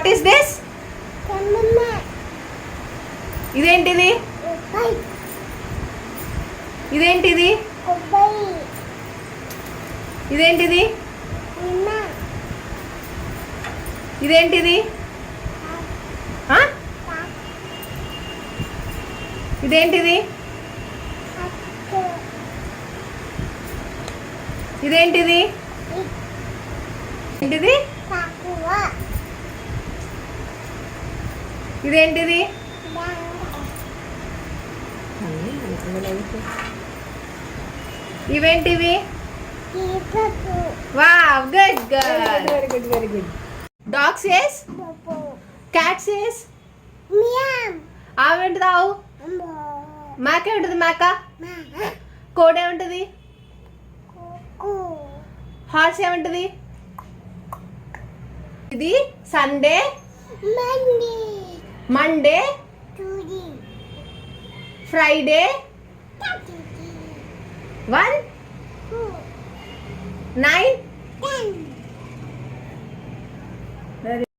What is this? ఇదేంటిది? ఇదేంటిది? ఇదేంటిది? ఇదేంటిది? ఇదేంటిది? ఇదేంటిది? ఏంటిది? ఇదేంటిది? ఇవేంటివి? Wow, good girl. Very good, very good. Dog says, cat says meow. ఆవేంటిదావు? మేక ఏమిటది? మేక. కోడి ఏమిటది? హార్స్ ఏమిటది? ఇది సండే, మండే, ఫ్రైడే, 1, 9, 10.